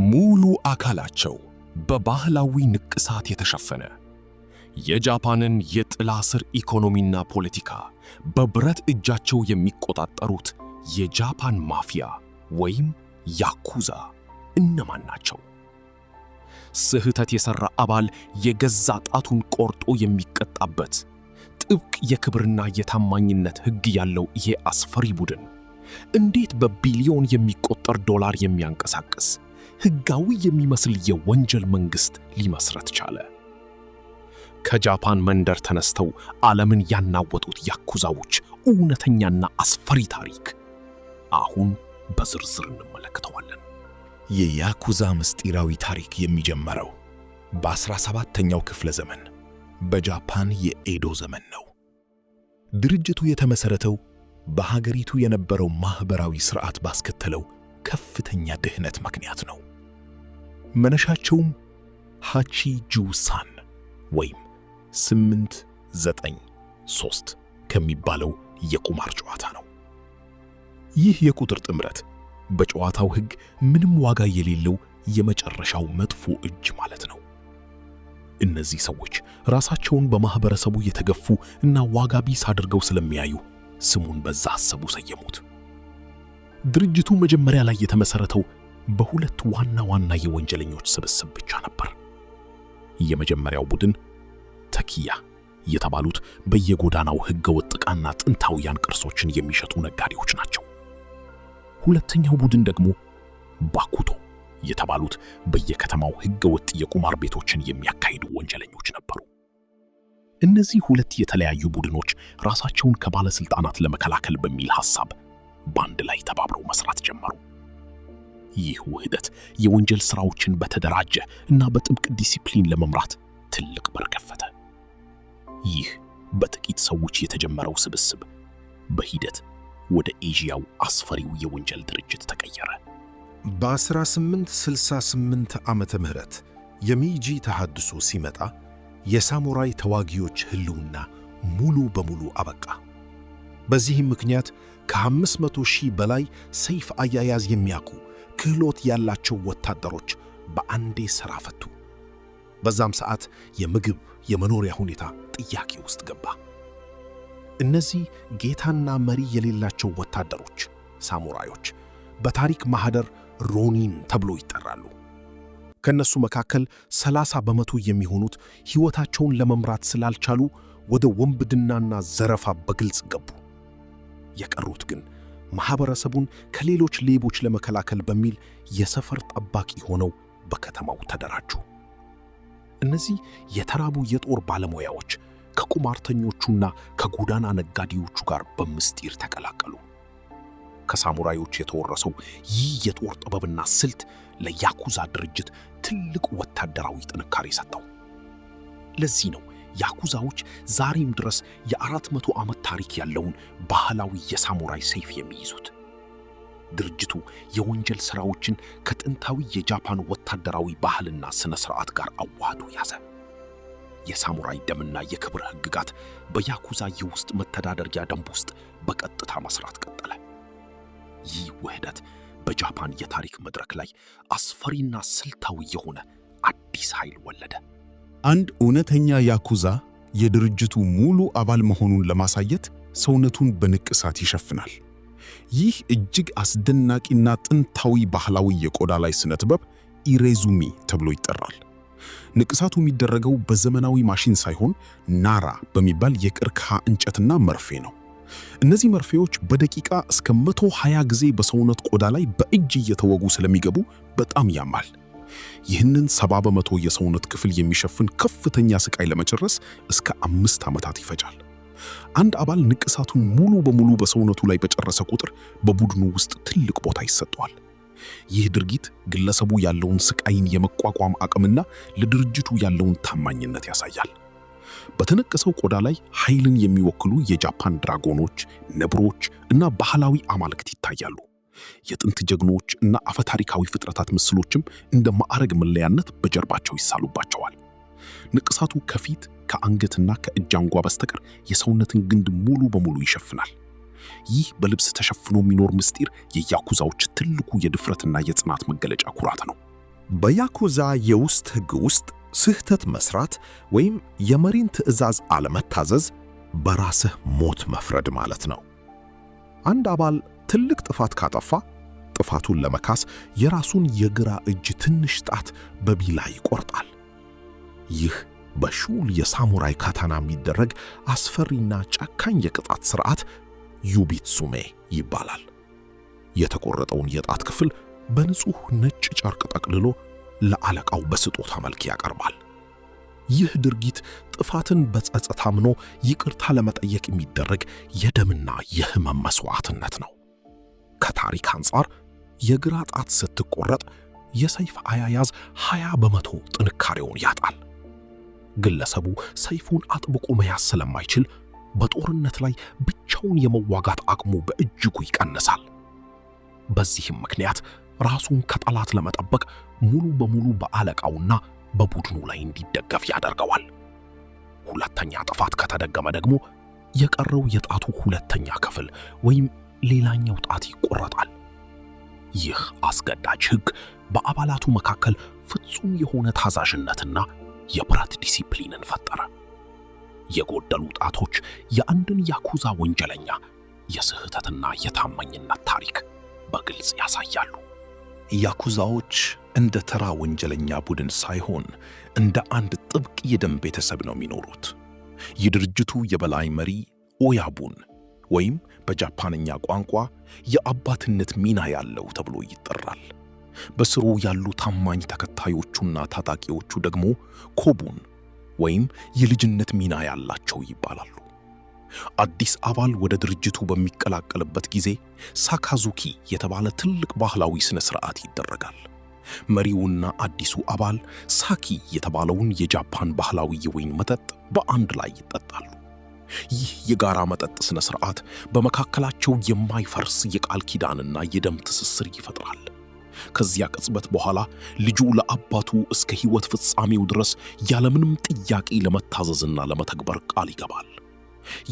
ሙሉ አካላቸው በባህላዊ ንቅሳት የተሸፈነ የጃፓንን የጥላ ስር ኢኮኖሚና ፖለቲካ በብረት እጃቸው የሚቆጣጠሩት የጃፓን ማፊያ ወይም ያኩዛ እነማን ናቸው? ስህተት የሠራ አባል የገዛ ጣቱን ቆርጦ የሚቀጣበት ጥብቅ የክብርና የታማኝነት ሕግ ያለው ይሄ አስፈሪ ቡድን እንዴት በቢሊዮን የሚቆጠር ዶላር የሚያንቀሳቅስ ሕጋዊ የሚመስል የወንጀል መንግሥት ሊመስረት ቻለ? ከጃፓን መንደር ተነስተው ዓለምን ያናወጡት ያኩዛዎች እውነተኛና አስፈሪ ታሪክ አሁን በዝርዝር እንመለከተዋለን። የያኩዛ ምስጢራዊ ታሪክ የሚጀምረው በ17ኛው ክፍለ ዘመን በጃፓን የኤዶ ዘመን ነው። ድርጅቱ የተመሠረተው በሀገሪቱ የነበረው ማኅበራዊ ሥርዓት ባስከተለው ከፍተኛ ድህነት ምክንያት ነው። መነሻቸውም ሃቺጁሳን ወይም 893 ከሚባለው የቁማር ጨዋታ ነው። ይህ የቁጥር ጥምረት በጨዋታው ሕግ ምንም ዋጋ የሌለው የመጨረሻው መጥፎ እጅ ማለት ነው። እነዚህ ሰዎች ራሳቸውን በማኅበረሰቡ የተገፉ እና ዋጋ ቢስ አድርገው ስለሚያዩ ስሙን በዛ አሰቡ ሰየሙት። ድርጅቱ መጀመሪያ ላይ የተመሠረተው በሁለት ዋና ዋና የወንጀለኞች ስብስብ ብቻ ነበር። የመጀመሪያው ቡድን ተኪያ የተባሉት በየጎዳናው ሕገወጥ ዕቃና ጥንታውያን ቅርሶችን የሚሸጡ ነጋዴዎች ናቸው። ሁለተኛው ቡድን ደግሞ ባኩቶ የተባሉት በየከተማው ሕገወጥ የቁማር ቤቶችን የሚያካሂዱ ወንጀለኞች ነበሩ። እነዚህ ሁለት የተለያዩ ቡድኖች ራሳቸውን ከባለሥልጣናት ለመከላከል በሚል ሐሳብ በአንድ ላይ ተባብረው መስራት ጀመሩ። ይህ ውህደት የወንጀል ሥራዎችን በተደራጀ እና በጥብቅ ዲሲፕሊን ለመምራት ትልቅ በር ከፈተ። ይህ በጥቂት ሰዎች የተጀመረው ስብስብ በሂደት ወደ ኤዥያው አስፈሪው የወንጀል ድርጅት ተቀየረ። በ1868 ዓመተ ምህረት የሚጂ ተሐድሶ ሲመጣ የሳሙራይ ተዋጊዎች ሕልውና ሙሉ በሙሉ አበቃ። በዚህም ምክንያት ከ500,000 በላይ ሰይፍ አያያዝ የሚያውቁ ክህሎት ያላቸው ወታደሮች በአንዴ ሥራ ፈቱ። በዛም ሰዓት የምግብ የመኖሪያ ሁኔታ ጥያቄ ውስጥ ገባ። እነዚህ ጌታና መሪ የሌላቸው ወታደሮች ሳሙራዮች በታሪክ ማህደር ሮኒን ተብሎ ይጠራሉ። ከነሱ መካከል 30 በመቶ የሚሆኑት ሕይወታቸውን ለመምራት ስላልቻሉ ወደ ወንብድናና ዘረፋ በግልጽ ገቡ። የቀሩት ግን ማህበረሰቡን ከሌሎች ሌቦች ለመከላከል በሚል የሰፈር ጠባቂ ሆነው በከተማው ተደራጁ። እነዚህ የተራቡ የጦር ባለሙያዎች ከቁማርተኞቹና ከጎዳና ነጋዴዎቹ ጋር በምስጢር ተቀላቀሉ። ከሳሙራዮች የተወረሰው ይህ የጦር ጥበብና ስልት ለያኩዛ ድርጅት ትልቅ ወታደራዊ ጥንካሬ ሰጠው። ለዚህ ነው ያኩዛዎች ዛሬም ድረስ የ400 ዓመት ታሪክ ያለውን ባህላዊ የሳሙራይ ሰይፍ የሚይዙት። ድርጅቱ የወንጀል ሥራዎችን ከጥንታዊ የጃፓን ወታደራዊ ባህልና ሥነ ሥርዓት ጋር አዋህዶ ያዘ። የሳሙራይ ደምና የክብር ሕግጋት በያኩዛ የውስጥ መተዳደሪያ ደንብ ውስጥ በቀጥታ መሥራት ቀጠለ። ይህ ውህደት በጃፓን የታሪክ መድረክ ላይ አስፈሪና ስልታዊ የሆነ አዲስ ኃይል ወለደ። አንድ እውነተኛ ያኩዛ የድርጅቱ ሙሉ አባል መሆኑን ለማሳየት ሰውነቱን በንቅሳት ይሸፍናል። ይህ እጅግ አስደናቂና ጥንታዊ ባህላዊ የቆዳ ላይ ስነ ጥበብ ኢሬዙሚ ተብሎ ይጠራል። ንቅሳቱ የሚደረገው በዘመናዊ ማሽን ሳይሆን ናራ በሚባል የቀርከሃ እንጨትና መርፌ ነው። እነዚህ መርፌዎች በደቂቃ እስከ 120 ጊዜ በሰውነት ቆዳ ላይ በእጅ እየተወጉ ስለሚገቡ በጣም ያማል። ይህንን 70 በመቶ የሰውነት ክፍል የሚሸፍን ከፍተኛ ስቃይ ለመጨረስ እስከ 5 ዓመታት ይፈጃል። አንድ አባል ንቅሳቱን ሙሉ በሙሉ በሰውነቱ ላይ በጨረሰ ቁጥር በቡድኑ ውስጥ ትልቅ ቦታ ይሰጠዋል። ይህ ድርጊት ግለሰቡ ያለውን ስቃይን የመቋቋም አቅምና ለድርጅቱ ያለውን ታማኝነት ያሳያል። በተነቀሰው ቆዳ ላይ ኃይልን የሚወክሉ የጃፓን ድራጎኖች፣ ነብሮች እና ባህላዊ አማልክት ይታያሉ። የጥንት ጀግኖች እና አፈታሪካዊ ፍጥረታት ምስሎችም እንደ ማዕረግ መለያነት በጀርባቸው ይሳሉባቸዋል። ንቅሳቱ ከፊት ከአንገትና ከእጅ አንጓ በስተቀር የሰውነትን ግንድ ሙሉ በሙሉ ይሸፍናል። ይህ በልብስ ተሸፍኖ የሚኖር ምስጢር የያኩዛዎች ትልቁ የድፍረትና የጽናት መገለጫ ኩራት ነው። በያኩዛ የውስጥ ሕግ ውስጥ ስህተት መስራት ወይም የመሪን ትዕዛዝ አለመታዘዝ በራስህ ሞት መፍረድ ማለት ነው። አንድ አባል ትልቅ ጥፋት ካጠፋ ጥፋቱን ለመካስ የራሱን የግራ እጅ ትንሽ ጣት በቢላ ይቆርጣል። ይህ በሹል የሳሙራይ ካታና የሚደረግ አስፈሪና ጨካኝ የቅጣት ሥርዓት ዩቢትሱሜ ይባላል። የተቆረጠውን የጣት ክፍል በንጹሕ ነጭ ጨርቅ ጠቅልሎ ለአለቃው በስጦታ መልክ ያቀርባል። ይህ ድርጊት ጥፋትን በጸጸት አምኖ ይቅርታ ለመጠየቅ የሚደረግ የደምና የሕመም መሥዋዕትነት ነው። ከታሪክ አንጻር የግራ ጣት ስትቆረጥ የሰይፍ አያያዝ 20% ጥንካሬውን ያጣል። ግለሰቡ ሰይፉን አጥብቆ መያዝ ስለማይችል በጦርነት ላይ ብቻውን የመዋጋት አቅሙ በእጅጉ ይቀንሳል። በዚህም ምክንያት ራሱን ከጠላት ለመጠበቅ ሙሉ በሙሉ በአለቃውና በቡድኑ ላይ እንዲደገፍ ያደርገዋል። ሁለተኛ ጥፋት ከተደገመ ደግሞ የቀረው የጣቱ ሁለተኛ ክፍል ወይም ሌላኛው ጣት ይቆረጣል። ይህ አስገዳጅ ሕግ በአባላቱ መካከል ፍጹም የሆነ ታዛዥነትና የብረት ዲሲፕሊንን ፈጠረ። የጎደሉ ጣቶች የአንድን ያኩዛ ወንጀለኛ የስህተትና የታማኝነት ታሪክ በግልጽ ያሳያሉ። ያኩዛዎች እንደ ተራ ወንጀለኛ ቡድን ሳይሆን እንደ አንድ ጥብቅ የደም ቤተሰብ ነው የሚኖሩት። የድርጅቱ የበላይ መሪ ኦያቡን ወይም በጃፓንኛ ቋንቋ የአባትነት ሚና ያለው ተብሎ ይጠራል። በስሩ ያሉ ታማኝ ተከታዮቹና ታጣቂዎቹ ደግሞ ኮቡን ወይም የልጅነት ሚና ያላቸው ይባላሉ። አዲስ አባል ወደ ድርጅቱ በሚቀላቀልበት ጊዜ ሳካዙኪ የተባለ ትልቅ ባህላዊ ሥነ ሥርዓት ይደረጋል። መሪውና አዲሱ አባል ሳኪ የተባለውን የጃፓን ባህላዊ የወይን መጠጥ በአንድ ላይ ይጠጣሉ። ይህ የጋራ መጠጥ ሥነ ሥርዓት በመካከላቸው የማይፈርስ የቃል ኪዳንና የደም ትስስር ይፈጥራል። ከዚያ ቅጽበት በኋላ ልጁ ለአባቱ እስከ ሕይወት ፍጻሜው ድረስ ያለምንም ጥያቄ ለመታዘዝና ለመተግበር ቃል ይገባል።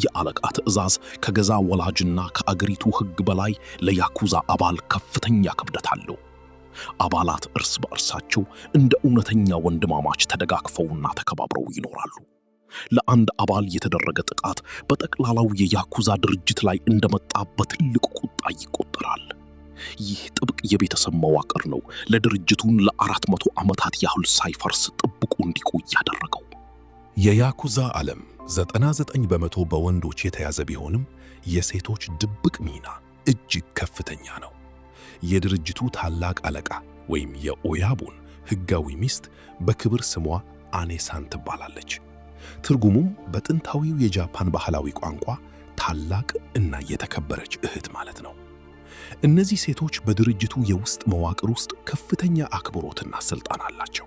የአለቃ ትዕዛዝ ከገዛ ወላጅና ከአገሪቱ ሕግ በላይ ለያኩዛ አባል ከፍተኛ ክብደት አለው። አባላት እርስ በእርሳቸው እንደ እውነተኛ ወንድማማች ተደጋግፈውና ተከባብረው ይኖራሉ። ለአንድ አባል የተደረገ ጥቃት በጠቅላላው የያኩዛ ድርጅት ላይ እንደመጣ በትልቅ ቁጣ ይቆጠራል። ይህ ጥብቅ የቤተሰብ መዋቅር ነው ለድርጅቱን ለ400 ዓመታት ያህል ሳይፈርስ ጥብቁ እንዲቆይ ያደረገው። የያኩዛ ዓለም 99% በወንዶች የተያዘ ቢሆንም የሴቶች ድብቅ ሚና እጅግ ከፍተኛ ነው። የድርጅቱ ታላቅ አለቃ ወይም የኦያቡን ሕጋዊ ሚስት በክብር ስሟ አኔሳን ትባላለች። ትርጉሙም በጥንታዊው የጃፓን ባህላዊ ቋንቋ ታላቅ እና የተከበረች እህት ማለት ነው። እነዚህ ሴቶች በድርጅቱ የውስጥ መዋቅር ውስጥ ከፍተኛ አክብሮትና ሥልጣን አላቸው።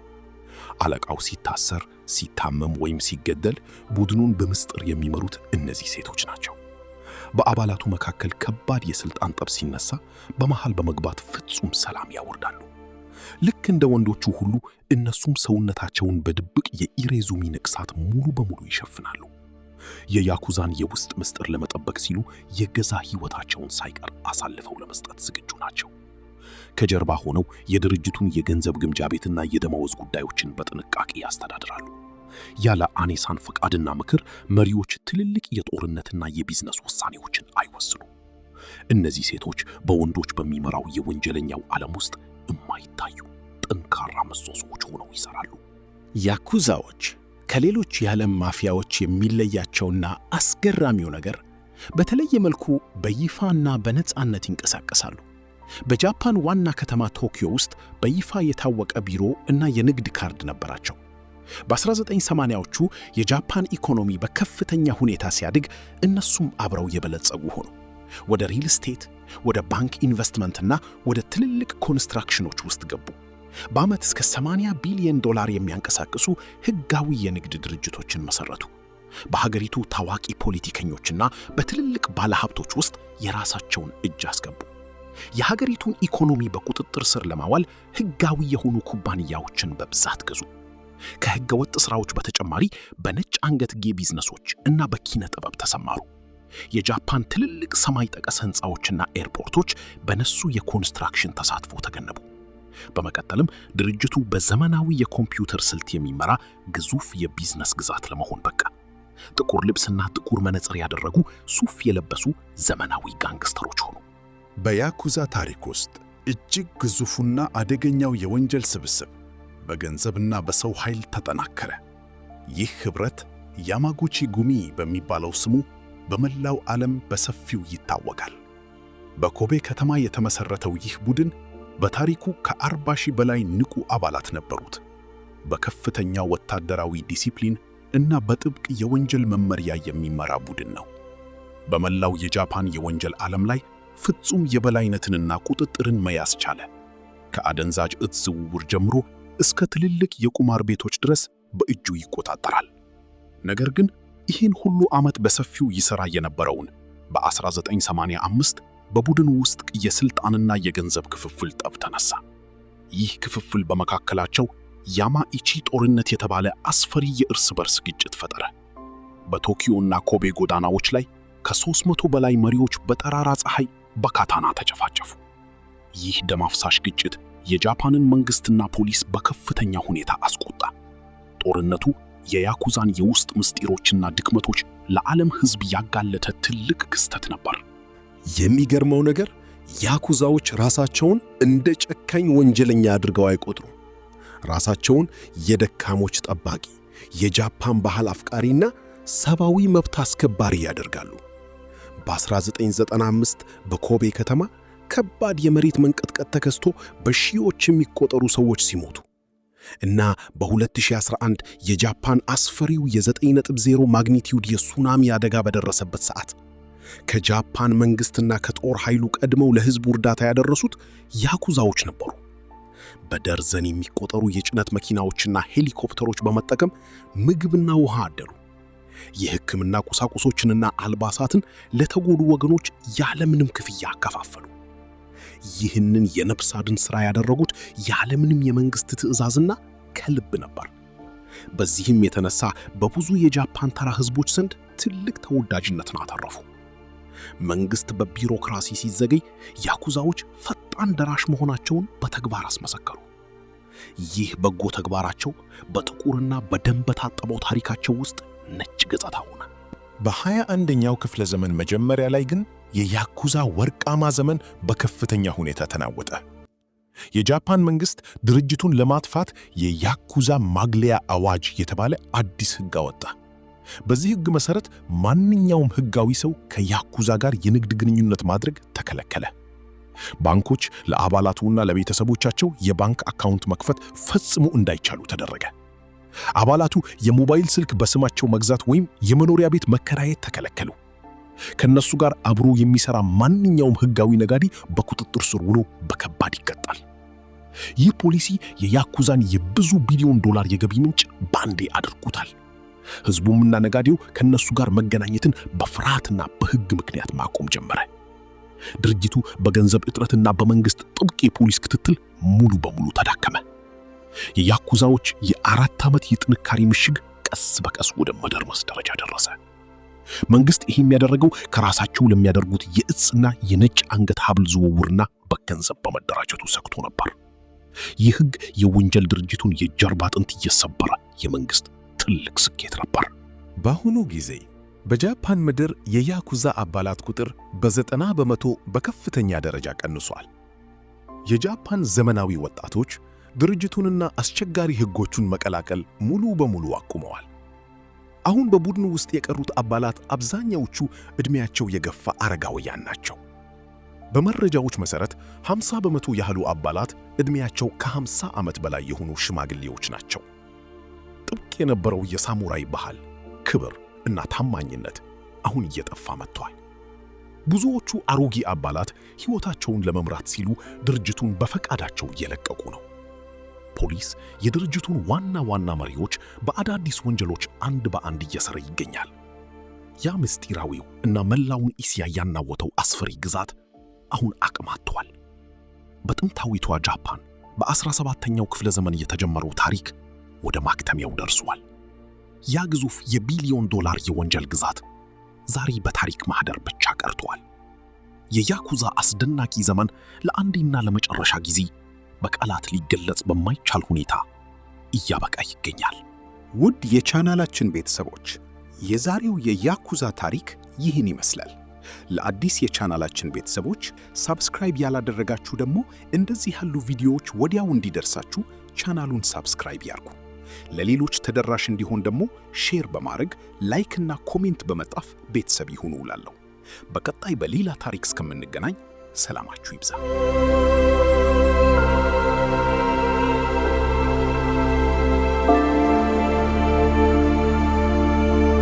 አለቃው ሲታሰር፣ ሲታመም ወይም ሲገደል ቡድኑን በምስጢር የሚመሩት እነዚህ ሴቶች ናቸው። በአባላቱ መካከል ከባድ የሥልጣን ጠብ ሲነሳ በመሃል በመግባት ፍጹም ሰላም ያወርዳሉ። ልክ እንደ ወንዶቹ ሁሉ እነሱም ሰውነታቸውን በድብቅ የኢሬዙሚ ንቅሳት ሙሉ በሙሉ ይሸፍናሉ። የያኩዛን የውስጥ ምስጢር ለመጠበቅ ሲሉ የገዛ ሕይወታቸውን ሳይቀር አሳልፈው ለመስጠት ዝግጁ ናቸው። ከጀርባ ሆነው የድርጅቱን የገንዘብ ግምጃ ቤትና የደመወዝ ጉዳዮችን በጥንቃቄ ያስተዳድራሉ። ያለ አኔሳን ፈቃድና ምክር መሪዎች ትልልቅ የጦርነትና የቢዝነስ ውሳኔዎችን አይወስኑም። እነዚህ ሴቶች በወንዶች በሚመራው የወንጀለኛው ዓለም ውስጥ የማይታዩ ጠንካራ ምሰሶዎች ሆነው ይሰራሉ። ያኩዛዎች ከሌሎች የዓለም ማፊያዎች የሚለያቸውና አስገራሚው ነገር በተለየ መልኩ በይፋና በነጻነት ይንቀሳቀሳሉ። በጃፓን ዋና ከተማ ቶኪዮ ውስጥ በይፋ የታወቀ ቢሮ እና የንግድ ካርድ ነበራቸው። በ1980ዎቹ የጃፓን ኢኮኖሚ በከፍተኛ ሁኔታ ሲያድግ እነሱም አብረው የበለጸጉ ሆኑ። ወደ ሪል ስቴት፣ ወደ ባንክ ኢንቨስትመንትና ወደ ትልልቅ ኮንስትራክሽኖች ውስጥ ገቡ። በዓመት እስከ $80 ቢሊዮን የሚያንቀሳቅሱ ሕጋዊ የንግድ ድርጅቶችን መሠረቱ። በሀገሪቱ ታዋቂ ፖለቲከኞችና በትልልቅ ባለሀብቶች ውስጥ የራሳቸውን እጅ አስገቡ። የሀገሪቱን ኢኮኖሚ በቁጥጥር ስር ለማዋል ሕጋዊ የሆኑ ኩባንያዎችን በብዛት ገዙ። ከሕገ ወጥ ሥራዎች በተጨማሪ በነጭ አንገትጌ ቢዝነሶች እና በኪነ ጥበብ ተሰማሩ። የጃፓን ትልልቅ ሰማይ ጠቀስ ሕንፃዎችና ኤርፖርቶች በነሱ የኮንስትራክሽን ተሳትፎ ተገነቡ። በመቀጠልም ድርጅቱ በዘመናዊ የኮምፒውተር ስልት የሚመራ ግዙፍ የቢዝነስ ግዛት ለመሆን በቃ። ጥቁር ልብስና ጥቁር መነጽር ያደረጉ ሱፍ የለበሱ ዘመናዊ ጋንግስተሮች ሆኑ። በያኩዛ ታሪክ ውስጥ እጅግ ግዙፉና አደገኛው የወንጀል ስብስብ በገንዘብና በሰው ኃይል ተጠናከረ። ይህ ኅብረት ያማጉቺ ጉሚ በሚባለው ስሙ በመላው ዓለም በሰፊው ይታወቃል። በኮቤ ከተማ የተመሠረተው ይህ ቡድን በታሪኩ ከ40 ሺህ በላይ ንቁ አባላት ነበሩት። በከፍተኛ ወታደራዊ ዲሲፕሊን እና በጥብቅ የወንጀል መመሪያ የሚመራ ቡድን ነው። በመላው የጃፓን የወንጀል ዓለም ላይ ፍጹም የበላይነትንና ቁጥጥርን መያዝ ቻለ። ከአደንዛዥ ዕፅ ዝውውር ጀምሮ እስከ ትልልቅ የቁማር ቤቶች ድረስ በእጁ ይቆጣጠራል። ነገር ግን ይህን ሁሉ ዓመት በሰፊው ይሠራ የነበረውን በ1985 በቡድኑ ውስጥ የሥልጣንና የገንዘብ ክፍፍል ጠብ ተነሳ። ይህ ክፍፍል በመካከላቸው ያማኢቺ ጦርነት የተባለ አስፈሪ የእርስ በርስ ግጭት ፈጠረ። በቶኪዮና ኮቤ ጎዳናዎች ላይ ከ300 በላይ መሪዎች በጠራራ ፀሐይ በካታና ተጨፋጨፉ። ይህ ደም አፍሳሽ ግጭት የጃፓንን መንግሥትና ፖሊስ በከፍተኛ ሁኔታ አስቆጣ። ጦርነቱ የያኩዛን የውስጥ ምስጢሮችና ድክመቶች ለዓለም ሕዝብ ያጋለጠ ትልቅ ክስተት ነበር። የሚገርመው ነገር ያኩዛዎች ራሳቸውን እንደ ጨካኝ ወንጀለኛ አድርገው አይቆጥሩም። ራሳቸውን የደካሞች ጠባቂ፣ የጃፓን ባህል አፍቃሪና ሰብአዊ መብት አስከባሪ ያደርጋሉ። በ1995 በኮቤ ከተማ ከባድ የመሬት መንቀጥቀጥ ተከስቶ በሺዎች የሚቆጠሩ ሰዎች ሲሞቱ እና በ2011 የጃፓን አስፈሪው የ9.0 ማግኒቲዩድ የሱናሚ አደጋ በደረሰበት ሰዓት ከጃፓን መንግሥትና ከጦር ኃይሉ ቀድመው ለሕዝቡ እርዳታ ያደረሱት ያኩዛዎች ነበሩ። በደርዘን የሚቆጠሩ የጭነት መኪናዎችና ሄሊኮፕተሮች በመጠቀም ምግብና ውሃ አደሉ። የሕክምና ቁሳቁሶችንና አልባሳትን ለተጎዱ ወገኖች ያለምንም ክፍያ አከፋፈሉ። ይህንን የነፍስ አድን ሥራ ያደረጉት ያለምንም የመንግሥት ትዕዛዝና ከልብ ነበር። በዚህም የተነሳ በብዙ የጃፓን ተራ ሕዝቦች ዘንድ ትልቅ ተወዳጅነትን አተረፉ። መንግሥት በቢሮክራሲ ሲዘገይ ያኩዛዎች ፈጣን ደራሽ መሆናቸውን በተግባር አስመሰከሩ። ይህ በጎ ተግባራቸው በጥቁርና በደም በታጠበው ታሪካቸው ውስጥ ነጭ ገጽታ ሆነ። በ21ኛው ክፍለ ዘመን መጀመሪያ ላይ ግን የያኩዛ ወርቃማ ዘመን በከፍተኛ ሁኔታ ተናወጠ። የጃፓን መንግሥት ድርጅቱን ለማጥፋት የያኩዛ ማግለያ አዋጅ የተባለ አዲስ ሕግ አወጣ። በዚህ ሕግ መሠረት ማንኛውም ሕጋዊ ሰው ከያኩዛ ጋር የንግድ ግንኙነት ማድረግ ተከለከለ። ባንኮች ለአባላቱና ለቤተሰቦቻቸው የባንክ አካውንት መክፈት ፈጽሞ እንዳይቻሉ ተደረገ። አባላቱ የሞባይል ስልክ በስማቸው መግዛት ወይም የመኖሪያ ቤት መከራየት ተከለከሉ። ከነሱ ጋር አብሮ የሚሰራ ማንኛውም ሕጋዊ ነጋዴ በቁጥጥር ስር ውሎ በከባድ ይቀጣል። ይህ ፖሊሲ የያኩዛን የብዙ ቢሊዮን ዶላር የገቢ ምንጭ ባንዴ አድርጎታል። ሕዝቡምና ነጋዴው ከነሱ ጋር መገናኘትን በፍርሃትና በሕግ ምክንያት ማቆም ጀመረ። ድርጅቱ በገንዘብ እጥረትና በመንግሥት ጥብቅ የፖሊስ ክትትል ሙሉ በሙሉ ተዳከመ። የያኩዛዎች የ4 ዓመት የጥንካሬ ምሽግ ቀስ በቀስ ወደ መደርመስ ደረጃ ደረሰ። መንግሥት ይህ የሚያደረገው ከራሳቸው ለሚያደርጉት የዕፅና የነጭ አንገት ሐብል ዝውውርና በገንዘብ በመደራጀቱ ሰግቶ ነበር። ይህ ሕግ የወንጀል ድርጅቱን የጀርባ አጥንት እየሰበረ የመንግሥት ትልቅ ስኬት ነበር። በአሁኑ ጊዜ በጃፓን ምድር የያኩዛ አባላት ቁጥር በ90 በመቶ በከፍተኛ ደረጃ ቀንሷል። የጃፓን ዘመናዊ ወጣቶች ድርጅቱንና አስቸጋሪ ሕጎቹን መቀላቀል ሙሉ በሙሉ አቁመዋል። አሁን በቡድኑ ውስጥ የቀሩት አባላት አብዛኛዎቹ ዕድሜያቸው የገፋ አረጋውያን ናቸው። በመረጃዎች መሠረት 50 በመቶ ያህሉ አባላት ዕድሜያቸው ከ50 ዓመት በላይ የሆኑ ሽማግሌዎች ናቸው። ጥብቅ የነበረው የሳሙራይ ባህል፣ ክብር እና ታማኝነት አሁን እየጠፋ መጥቷል። ብዙዎቹ አሮጌ አባላት ሕይወታቸውን ለመምራት ሲሉ ድርጅቱን በፈቃዳቸው እየለቀቁ ነው። ፖሊስ የድርጅቱን ዋና ዋና መሪዎች በአዳዲስ ወንጀሎች አንድ በአንድ እየሰረ ይገኛል። ያ ምስጢራዊው እና መላውን እስያ ያናወተው አስፈሪ ግዛት አሁን አቅም አጥቷል። በጥንታዊቷ ጃፓን በ17ኛው ክፍለ ዘመን የተጀመረው ታሪክ ወደ ማክተሚያው ደርሷል። ያ ግዙፍ የቢሊዮን ዶላር የወንጀል ግዛት ዛሬ በታሪክ ማህደር ብቻ ቀርቷል። የያኩዛ አስደናቂ ዘመን ለአንዴና ለመጨረሻ ጊዜ በቃላት ሊገለጽ በማይቻል ሁኔታ እያበቃ ይገኛል። ውድ የቻናላችን ቤተሰቦች የዛሬው የያኩዛ ታሪክ ይህን ይመስላል። ለአዲስ የቻናላችን ቤተሰቦች ሳብስክራይብ ያላደረጋችሁ ደግሞ እንደዚህ ያሉ ቪዲዮዎች ወዲያው እንዲደርሳችሁ ቻናሉን ሳብስክራይብ ያርጉ። ለሌሎች ተደራሽ እንዲሆን ደግሞ ሼር በማድረግ ላይክና ኮሜንት በመጻፍ ቤተሰብ ይሁኑ እላለሁ። በቀጣይ በሌላ ታሪክ እስከምንገናኝ ሰላማችሁ ይብዛ።